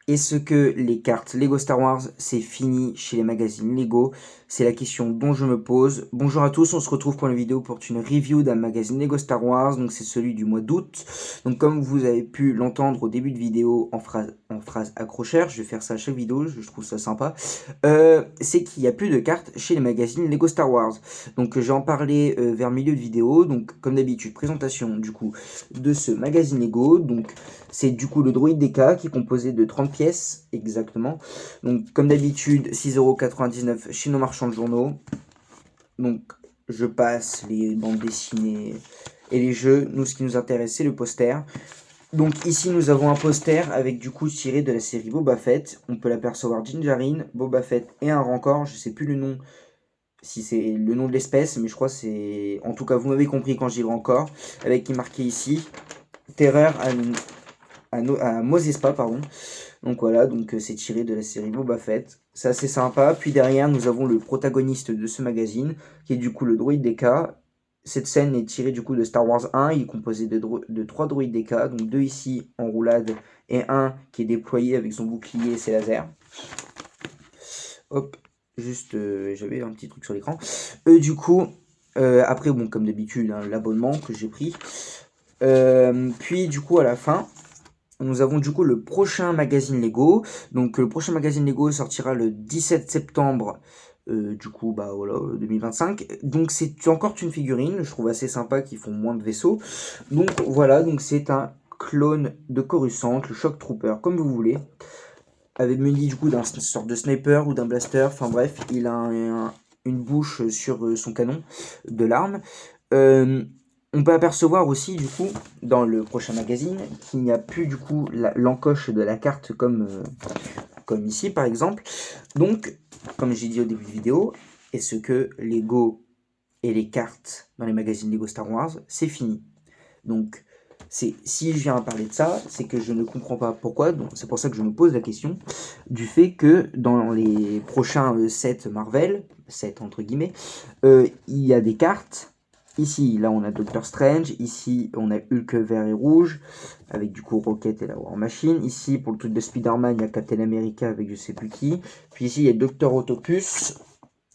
Est-ce que les cartes Lego Star Wars, c'est fini chez les magazines Lego? C'est la question dont je me pose. Bonjour à tous, on se retrouve pour une vidéo pour une review d'un magazine Lego Star Wars, donc c'est celui du mois d'août. Donc comme vous avez pu l'entendre au début de vidéo en phrase accrocheur, je vais faire ça à chaque vidéo, je trouve ça sympa, c'est qu'il n'y a plus de cartes chez les magazines Lego Star Wars. Donc j'ai en parlé vers le milieu de vidéo, donc comme d'habitude, présentation du coup de ce magazine Lego, donc c'est du coup le Droid DK qui est composé de 30 pièces exactement. Donc comme d'habitude 6,99€ chez nos marchands de journaux. Donc je passe les bandes dessinées et les jeux. Nous ce qui nous intéresse c'est le poster. Donc ici nous avons un poster avec du coup tiré de la série Boba Fett. On peut l'apercevoir Gingerine, Boba Fett et un Rancor. Je sais plus le nom, si c'est le nom de l'espèce, mais je crois c'est... En tout cas vous m'avez compris quand j'ai le Rancor. Avec marqué ici Terreur à Mos Espa, pardon. Donc voilà, donc c'est tiré de la série Boba Fett. C'est assez sympa. Puis derrière, nous avons le protagoniste de ce magazine, qui est du coup le droïde DK. Cette scène est tirée du coup de Star Wars 1. Il est composé de 3 droïdes DK, donc 2 ici en roulade et un qui est déployé avec son bouclier et ses lasers. Hop, juste, j'avais un petit truc sur l'écran. Du coup, après, bon, comme d'habitude, hein, l'abonnement que j'ai pris. Puis du coup, à la fin, nous avons du coup le prochain magazine Lego. Donc le prochain magazine Lego sortira le 17 septembre. Du coup, bah voilà, 2025. Donc c'est encore une figurine, je trouve assez sympa qu'ils font moins de vaisseaux. Donc voilà, donc c'est un clone de Coruscant, le Shock Trooper, comme vous voulez. Avec muni du coup d'un sorte de sniper ou d'un blaster. Enfin bref, il a une bouche sur son canon de l'arme. On peut apercevoir aussi du coup dans le prochain magazine qu'il n'y a plus du coup l'encoche de la carte comme ici par exemple. Donc, comme j'ai dit au début de vidéo, est-ce que Lego et les cartes dans les magazines Lego Star Wars, c'est fini? Donc, si je viens à parler de ça, c'est que je ne comprends pas pourquoi. Donc, c'est pour ça que je me pose la question du fait que dans les prochains sets Marvel, sets entre guillemets, il y a des cartes. Ici, là, on a Doctor Strange. Ici, on a Hulk vert et rouge, avec du coup Rocket et la War Machine. Ici, pour le truc de Spider-Man, il y a Captain America avec je sais plus qui. Puis ici, il y a Doctor Octopus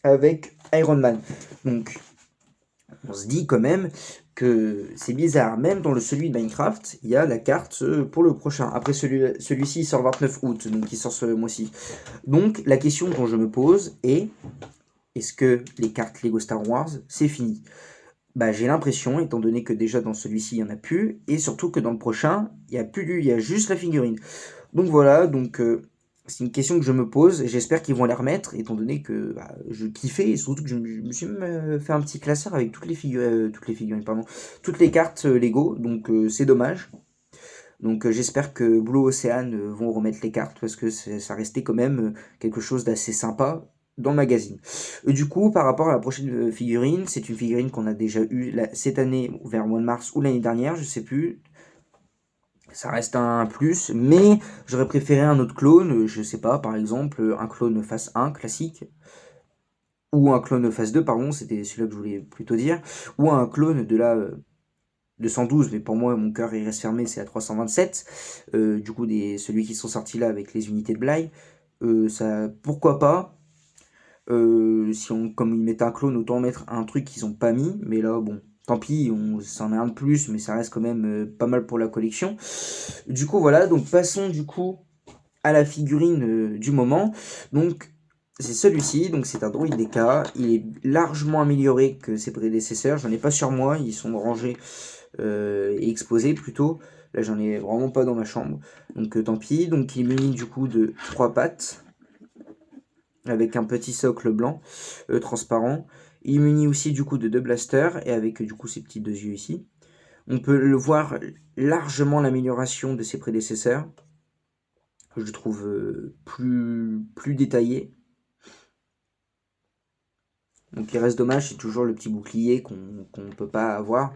avec Iron Man. Donc, on se dit quand même que c'est bizarre. Même dans celui de Minecraft, il y a la carte pour le prochain. Après, celui-ci il sort le 29 août, donc il sort ce mois-ci. Donc, la question dont je me pose est, est-ce que les cartes Lego Star Wars, c'est fini? Bah, j'ai l'impression, étant donné que déjà dans celui-ci, il n'y en a plus, et surtout que dans le prochain, il y a juste la figurine. Donc voilà, donc c'est une question que je me pose, et j'espère qu'ils vont la remettre, étant donné que bah, je kiffais, et surtout que je me suis même fait un petit classeur avec toutes les figurines, pardon, toutes les cartes Lego, donc c'est dommage. Donc j'espère que Blue Ocean vont remettre les cartes, parce que ça restait quand même quelque chose d'assez sympa dans le magazine. Du coup, par rapport à la prochaine figurine, c'est une figurine qu'on a déjà eue cette année, vers le mois de mars, ou l'année dernière, je sais plus, ça reste un plus, mais j'aurais préféré un autre clone, je sais pas, par exemple, un clone phase 1 classique, ou un clone phase 2, pardon, c'était celui-là que je voulais plutôt dire, ou un clone de la 212, mais pour moi, mon cœur il reste fermé, c'est la 327, du coup, celui qui sont sortis là avec les unités de Bly, ça, pourquoi pas, si on, comme ils mettent un clone, autant mettre un truc qu'ils ont pas mis, mais là, bon, tant pis, c'en est un de plus, mais ça reste quand même pas mal pour la collection. Du coup, voilà, donc passons du coup à la figurine du moment. Donc, c'est celui-ci, donc c'est un Droid DK. Il est largement amélioré que ses prédécesseurs. J'en ai pas sur moi, ils sont rangés et exposés plutôt. Là, j'en ai vraiment pas dans ma chambre, donc tant pis. Donc, il est muni du coup de 3 pattes avec un petit socle blanc transparent. Il est muni aussi du coup de 2 blasters et avec du coup ces petits 2 yeux ici. On peut le voir largement l'amélioration de ses prédécesseurs. Je trouve plus détaillé. Donc il reste dommage, c'est toujours le petit bouclier qu'on ne peut pas avoir.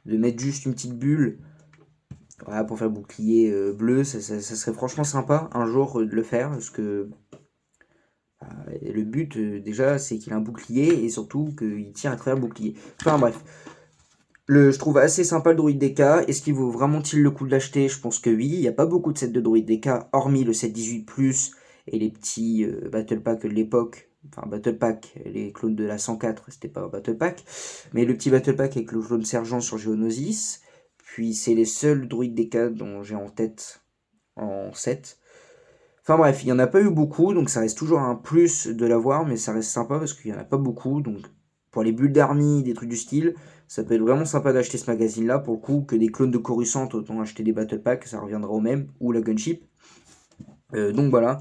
De mettre juste une petite bulle voilà, pour faire bouclier bleu, ça serait franchement sympa un jour de le faire. Parce que le but déjà c'est qu'il a un bouclier et surtout qu'il tire à travers le bouclier. Enfin bref. Je trouve assez sympa le Druid DK. Est-ce qu'il vaut vraiment-il le coup de l'acheter? Je pense que oui. Il n'y a pas beaucoup de sets de Druid DK, hormis le set 18+, et les petits Battle Pack de l'époque. Enfin, Battle Pack, les clones de la 104, c'était pas un Battle Pack. Mais le petit Battle Pack avec le clone Sergent sur Geonosis. Puis c'est les seuls Druid DK dont j'ai en tête en 7. Enfin bref, il n'y en a pas eu beaucoup, donc ça reste toujours un plus de l'avoir, mais ça reste sympa parce qu'il n'y en a pas beaucoup. Donc pour les bulles d'army, des trucs du style, ça peut être vraiment sympa d'acheter ce magazine-là. Pour le coup, que des clones de Coruscant, autant acheter des Battle Packs, ça reviendra au même, ou la Gunship. Donc voilà.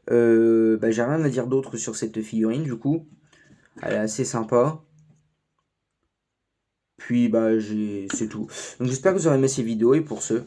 Bah, j'ai rien à dire d'autre sur cette figurine, du coup. Elle est assez sympa. Puis bah c'est tout. Donc j'espère que vous aurez aimé ces vidéos, et pour ce,